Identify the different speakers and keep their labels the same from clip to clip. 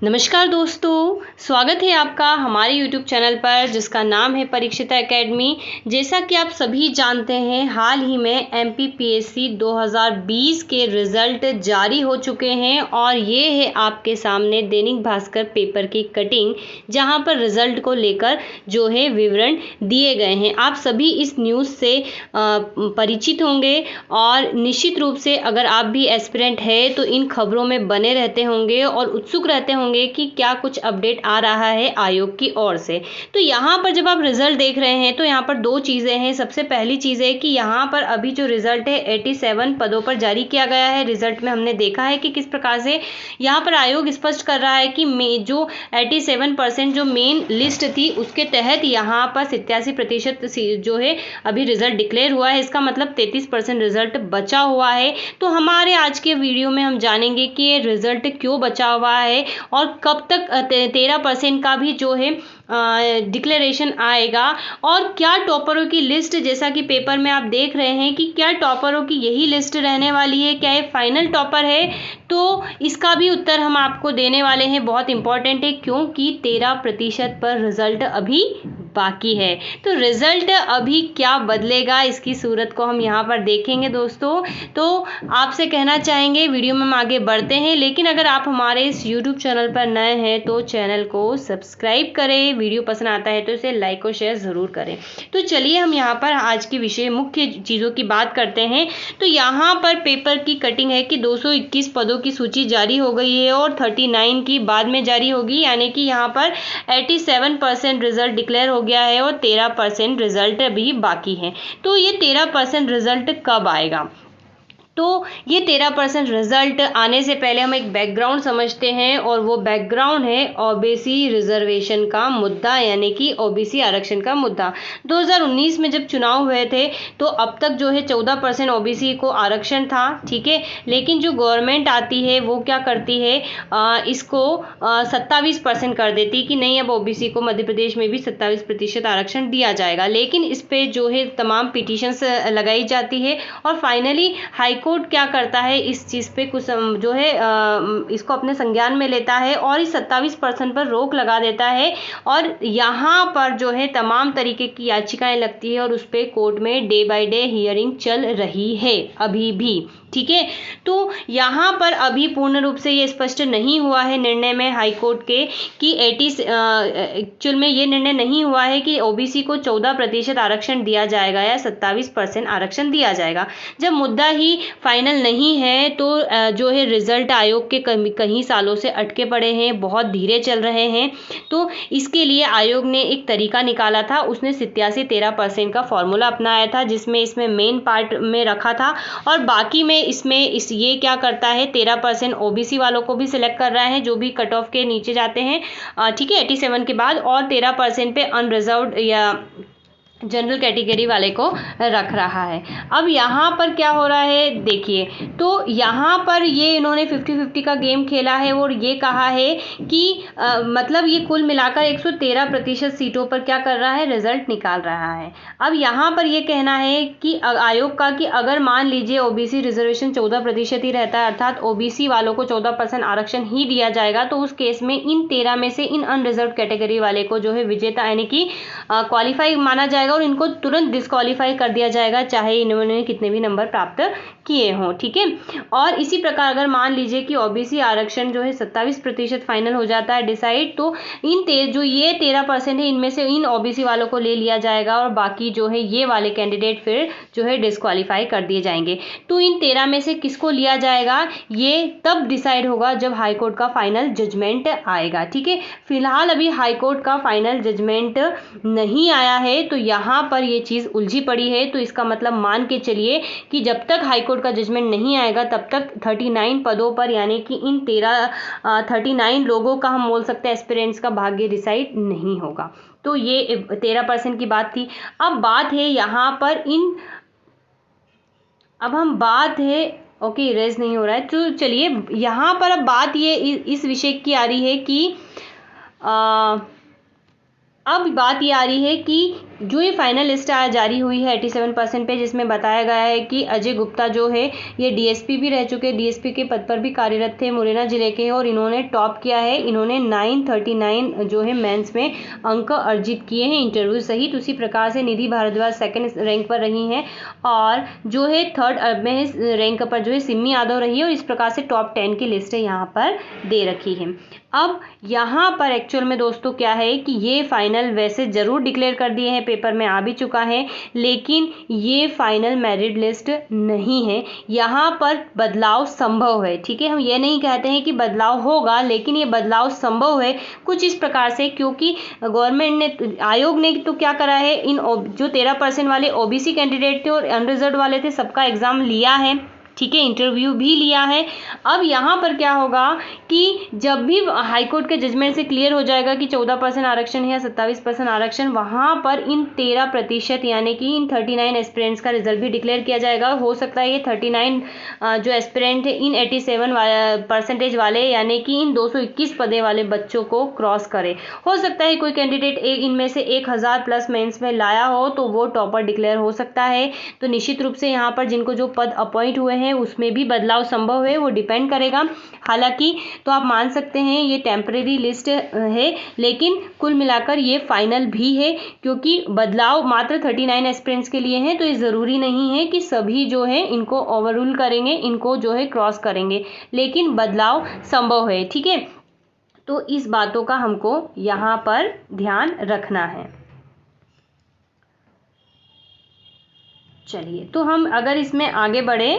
Speaker 1: नमस्कार दोस्तों, स्वागत है आपका हमारे YouTube चैनल पर जिसका नाम है परीक्षिता एकेडमी। जैसा कि आप सभी जानते हैं, हाल ही में MPPSC 2020 के रिज़ल्ट जारी हो चुके हैं और ये है आपके सामने दैनिक भास्कर पेपर की कटिंग, जहां पर रिज़ल्ट को लेकर जो है विवरण दिए गए हैं। आप सभी इस न्यूज़ से परिचित होंगे और निश्चित रूप से अगर आप भी एस्पिरेंट है तो इन खबरों में बने रहते होंगे और उत्सुक रहते होंगे कि क्या कुछ अपडेट आ रहा है आयोग की ओर से। तो यहाँ पर जब आप रिजल्ट देख रहे हैं तो यहाँ पर दो चीज़ें हैं। सबसे पहली चीज़ है कि यहाँ पर अभी जो रिजल्ट है 87 पदों पर जारी किया गया है। रिजल्ट में हमने देखा है कि किस प्रकार से यहाँ पर आयोग स्पष्ट कर रहा है कि जो 87% जो मेन लिस्ट थी उसके तहत यहाँ पर 87% जो है अभी रिजल्ट डिक्लेयर हुआ है। इसका मतलब 33% रिजल्ट बचा हुआ है। तो हमारे आज के वीडियो में हम जानेंगे कि ये रिजल्ट क्यों बचा हुआ है और कब तक 13% का भी जो है डिक्लेरेशन आएगा और क्या टॉपरों की लिस्ट, जैसा कि पेपर में आप देख रहे हैं कि क्या टॉपरों की यही लिस्ट रहने वाली है, क्या ये फाइनल टॉपर है, तो इसका भी उत्तर हम आपको देने वाले हैं। बहुत इंपॉर्टेंट है क्योंकि 13% पर रिजल्ट अभी बाकी है। तो रिजल्ट अभी क्या बदलेगा इसकी सूरत को हम यहाँ पर देखेंगे दोस्तों। तो आपसे कहना चाहेंगे वीडियो में हम आगे बढ़ते हैं, लेकिन अगर आप हमारे इस YouTube चैनल पर नए हैं तो चैनल को सब्सक्राइब करें। वीडियो पसंद आता है तो इसे लाइक और शेयर ज़रूर करें। तो चलिए हम यहाँ पर आज की विषय मुख्य चीज़ों की बात करते हैं। तो यहाँ पर पेपर की कटिंग है कि 221 पदों की सूची जारी हो गई है और 39 की बाद में जारी होगी, यानी कि यहाँ पर 87% रिजल्ट डिक्लेयर हो गया है और 13% रिजल्ट अभी बाकी है। तो ये 13% रिजल्ट कब आएगा? तो ये 13% रिजल्ट आने से पहले हम एक बैकग्राउंड समझते हैं और वो बैकग्राउंड है ओबीसी रिजर्वेशन का मुद्दा, यानी कि ओबीसी आरक्षण का मुद्दा। 2019 में जब चुनाव हुए थे तो अब तक जो है 14% ओबीसी को आरक्षण था, ठीक है। लेकिन जो गवर्नमेंट आती है वो क्या करती है, इसको 27% कर देती कि नहीं, अब ओबीसी को मध्य प्रदेश में भी 27% आरक्षण दिया जाएगा। लेकिन इस पे जो है तमाम पिटीशंस लगाई जाती है और फाइनली हाईकोर्ट क्या करता है, इस चीज़ पे कुछ जो है इसको अपने संज्ञान में लेता है और इस 27% पर रोक लगा देता है और यहाँ पर जो है तमाम तरीके की याचिकाएं लगती है और उस पर कोर्ट में डे बाय डे हियरिंग चल रही है अभी भी, ठीक है। तो यहाँ पर अभी पूर्ण रूप से ये स्पष्ट नहीं हुआ है निर्णय में हाईकोर्ट के कि एक्चुअल में ये निर्णय नहीं हुआ है कि ओबीसी को 14% आरक्षण दिया जाएगा या 27% आरक्षण दिया जाएगा। जब मुद्दा ही फाइनल नहीं है तो जो है रिजल्ट आयोग के कई सालों से अटके पड़े हैं, बहुत धीरे चल रहे हैं। तो इसके लिए आयोग ने एक तरीका निकाला था, उसने 87-13% का फॉर्मूला अपनाया था, जिसमें इसमें मेन पार्ट में रखा था और बाकी में ये क्या करता है 13% ओबीसी वालों को भी सिलेक्ट कर रहा है जो भी कट ऑफ के नीचे जाते हैं, ठीक है, 87 के बाद, और 13% पे अनरिजर्व्ड या जनरल कैटेगरी वाले को रख रहा है। अब यहाँ पर क्या हो रहा है देखिए, तो यहाँ पर ये इन्होंने 50-50 का गेम खेला है और ये कहा है कि मतलब ये कुल मिलाकर 113% सीटों पर क्या कर रहा है, रिजल्ट निकाल रहा है। अब यहाँ पर ये कहना है कि आयोग का कि अगर मान लीजिए ओबीसी रिजर्वेशन 14% ही रहता है, अर्थात ओबीसी वालों को 14% आरक्षण ही दिया जाएगा, तो उस केस में इन 13 में से इन अनरिजर्व कैटेगरी वाले को जो है विजेता यानी कि क्वालिफाई माना जाएगा और इनको तुरंत डिस्क्वालीफाई कर दिया जाएगा, चाहे इन्होंने कितने भी नंबर प्राप्त किए हों, ठीक है। और इसी प्रकार अगर मान लीजिए कि ओबीसी आरक्षण जो है 27% फाइनल हो जाता है डिसाइड, तो जो ये 13% है इनमें से इन ओबीसी वालों को ले लिया जाएगा और बाकी जो है ये वाले कैंडिडेट फिर जो है डिस्क्वालीफाई कर दिए जाएंगे। तो इन 13 में से किसको लिया जाएगा ये तब डिसाइड होगा जब हाईकोर्ट का फाइनल जजमेंट आएगा, ठीक है। फिलहाल अभी हाईकोर्ट का फाइनल जजमेंट नहीं आया है तो यहाँ पर ये चीज़ उलझी पड़ी है। तो इसका मतलब मान के चलिए कि जब तक हाईकोर्ट का जजमेंट नहीं आएगा तब तक 39 पदों पर, यानी कि इन 39 लोगों का हम बोल सकते हैं एस्पिरेंट्स का भाग्य डिसाइड नहीं होगा। तो ये 13% की बात थी। अब बात है यहाँ पर ओके, इरेज नहीं हो रहा है। तो चलिए यहाँ पर अब बात ये इस विषय की आ रही है कि अब बात ये आ रही है कि जो ये फाइनल लिस्ट जारी हुई है 87% पे, जिसमें बताया गया है कि अजय गुप्ता जो है ये डीएसपी भी रह चुके, डीएसपी के पद पर भी कार्यरत थे, मुरैना जिले के, और इन्होंने टॉप किया है। इन्होंने 939 जो है मेंस में अंक अर्जित किए हैं इंटरव्यू सहित। उसी प्रकार से निधि भारद्वाज सेकंड रैंक पर रही हैं, और जो है थर्ड में रैंक पर जो है सिमी यादव रही है, और इस प्रकार से टॉप 10 की लिस्ट यहाँ पर दे रखी है। अब यहाँ पर एक्चुअल में दोस्तों क्या है कि ये फाइनल वैसे ज़रूर डिक्लेयर कर दिए हैं, पेपर में आ भी चुका है, लेकिन ये फाइनल मेरिट लिस्ट नहीं है। यहाँ पर बदलाव संभव है, ठीक है। हम ये नहीं कहते हैं कि बदलाव होगा, लेकिन ये बदलाव संभव है कुछ इस प्रकार से, क्योंकि गवर्नमेंट ने, आयोग ने तो क्या करा है, इन जो 13% वाले ओबीसी कैंडिडेट थे और अनरिजर्व वाले थे, सबका एग्ज़ाम लिया है, ठीक है, इंटरव्यू भी लिया है। अब यहाँ पर क्या होगा कि जब भी हाईकोर्ट के जजमेंट से क्लियर हो जाएगा कि 14% आरक्षण है या 27% आरक्षण, वहाँ पर इन 13% यानी कि इन 39 एस्पिरेंट्स का रिजल्ट भी डिक्लेयर किया जाएगा। हो सकता है ये 39 जो एस्पिरेंट है इन 87% वाले यानी कि इन 221 पदे वाले बच्चों को क्रॉस करे। हो सकता है कोई कैंडिडेट इनमें से 1000 प्लस मेंस में लाया हो तो वो टॉपर डिक्लेयर हो सकता है। तो निश्चित रूप से यहाँ पर जिनको जो पद अपॉइंट हुए हैं उसमें भी बदलाव संभव है, वो डिपेंड करेगा। हालांकि तो आप मान सकते हैं ये टेम्परेरी लिस्ट है, लेकिन कुल मिलाकर ये फाइनल भी है, क्योंकि बदलाव मात्र 39 एस्पिरेंट्स के लिए हैं। तो ये ज़रूरी नहीं है कि सभी जो है इनको ओवररूल करेंगे, इनको जो है क्रॉस करेंगे, लेकिन बदलाव संभव है, ठीक है। तो इस बातों का हमको यहाँ पर ध्यान रखना है। चलिए, तो हम अगर इसमें आगे बढ़े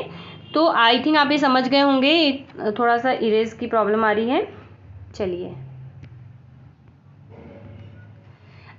Speaker 1: तो आई थिंक आप ये समझ गए होंगे, थोड़ा सा इरेज की प्रॉब्लम आ रही है। चलिए,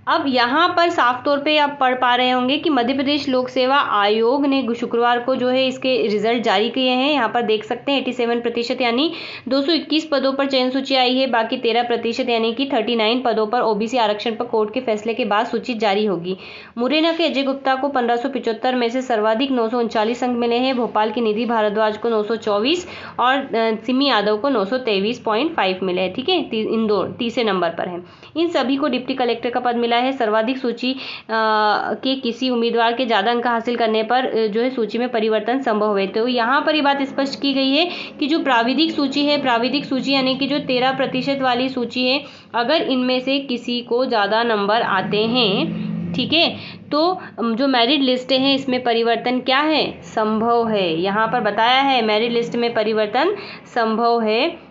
Speaker 1: अब यहाँ पर साफ तौर पे आप पढ़ पा रहे होंगे कि मध्य प्रदेश लोक सेवा आयोग ने शुक्रवार को जो है इसके रिजल्ट जारी किए हैं। यहाँ पर देख सकते हैं 87% यानी 221 पदों पर चयन सूची आई है, बाकी 13% यानी कि 39 पदों पर ओबीसी आरक्षण पर कोर्ट के फैसले के बाद सूची जारी होगी। मुरैना के अजय गुप्ता को 1575 में से सर्वाधिक 939 अंक मिले हैं, भोपाल की निधि भारद्वाज को 924 और सिमी यादव को 923.5 मिले हैं, ठीक है। इंदौर तीसरे नंबर पर है। इन सभी को डिप्टी कलेक्टर का पद मिला है। सर्वाधिक सूची के किसी उम्मीदवार के ज़्यादा अंक हासिल करने पर जो है सूची में परिवर्तन संभव है। तो यहाँ पर ये बात स्पष्ट की गई है कि जो प्राविधिक सूची है, प्राविधिक सूची यानी कि जो 13% वाली सूची है, अगर इनमें से किसी को ज़्यादा नंबर आते हैं, ठीक है, तो जो मेरिट लिस्ट है इसमें परिवर्तन क्या है, संभव है। यहाँ पर बताया है मेरिट लिस्ट में परिवर्तन संभव है।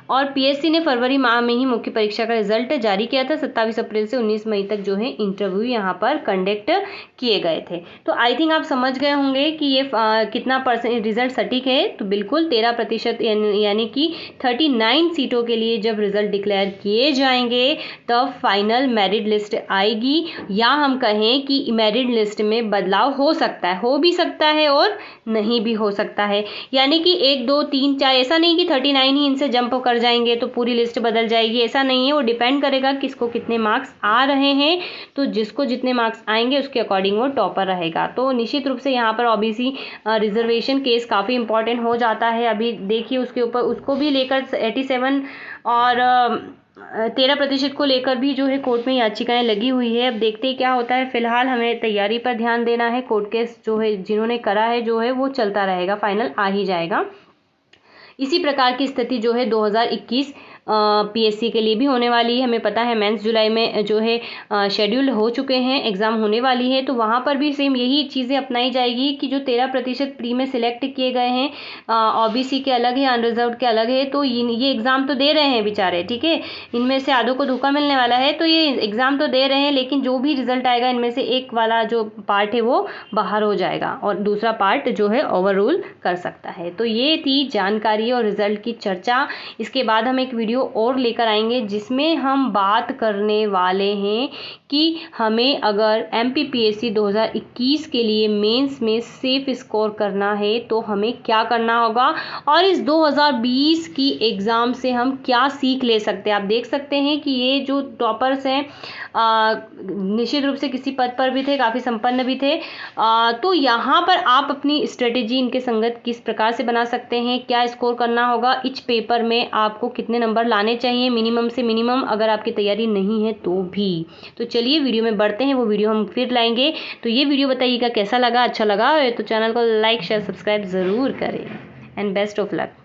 Speaker 1: और पीएससी ने फरवरी माह में ही मुख्य परीक्षा का रिजल्ट जारी किया था। 27 अप्रैल से 19 मई तक जो है इंटरव्यू यहाँ पर कंडक्ट किए गए थे। तो आई थिंक आप समझ गए होंगे कि ये कितना % रिजल्ट सटीक है। तो बिल्कुल 13% यानी कि 39 सीटों के लिए जब रिजल्ट डिक्लेयर किए जाएंगे तब फाइनल मेरिट लिस्ट आएगी, या हम कहें कि मेरिट लिस्ट में बदलाव हो सकता है, हो भी सकता है और नहीं भी हो सकता है। यानी कि 1 2 3 4, ऐसा नहीं कि 39 ही इनसे जंप कर जाएंगे तो पूरी लिस्ट बदल जाएगी, ऐसा नहीं है। वो डिपेंड करेगा किसको कितने मार्क्स आ रहे हैं, तो जिसको जितने मार्क्स आएंगे उसके अकॉर्डिंग वो टॉपर रहेगा। तो निश्चित रूप से यहाँ पर ओबीसी रिजर्वेशन केस काफ़ी इंपॉर्टेंट हो जाता है। अभी देखिए उसके ऊपर, उसको भी लेकर 87 और 13% को लेकर भी जो है कोर्ट में याचिकाएं लगी हुई है। अब देखते ही क्या होता है। फिलहाल हमें तैयारी पर ध्यान देना है। कोर्ट केस जो है जिन्होंने करा है जो है वो चलता रहेगा, फाइनल आ ही जाएगा। इसी प्रकार की स्थिति जो है 2021 पीएससी के लिए भी होने वाली है। हमें पता है मेंस जुलाई में जो है शेड्यूल हो चुके हैं, एग्ज़ाम होने वाली है, तो वहाँ पर भी सेम यही चीज़ें अपनाई जाएगी कि जो 13% प्री में सिलेक्ट किए गए हैं, ओबीसी के अलग है, अनरिजर्व के अलग है, तो ये एग्ज़ाम तो दे रहे हैं बेचारे, ठीक है। इनमें से आधों को धोखा मिलने वाला है, तो ये एग्ज़ाम तो दे रहे हैं, लेकिन जो भी रिजल्ट आएगा इनमें से एक वाला जो पार्ट है वो बाहर हो जाएगा और दूसरा पार्ट जो है ओवररूल कर सकता है। तो ये थी जानकारी और रिजल्ट की चर्चा। इसके बाद हम एक वीडियो और लेकर आएंगे जिसमें हम बात करने वाले हैं कि हमें अगर एमपीपीएससी 2021 के लिए मेंस में सेफ स्कोर करना है तो हमें क्या करना होगा, और इस 2020 की एग्ज़ाम से हम क्या सीख ले सकते हैं। आप देख सकते हैं कि ये जो टॉपर्स हैं निश्चित रूप से किसी पद पर भी थे, काफ़ी संपन्न भी थे। तो यहाँ पर आप अपनी स्ट्रेटेजी इनके संगत किस प्रकार से बना सकते हैं, क्या स्कोर करना होगा, इच पेपर में आपको कितने नंबर लाने चाहिए मिनिमम से मिनिमम, अगर आपकी तैयारी नहीं है तो भी। तो चलिए वीडियो में बढ़ते हैं, वो वीडियो हम फिर लाएंगे। तो ये वीडियो बताइएगा कैसा लगा, अच्छा लगा तो चैनल को लाइक शेयर सब्सक्राइब ज़रूर करें एंड बेस्ट ऑफ लक।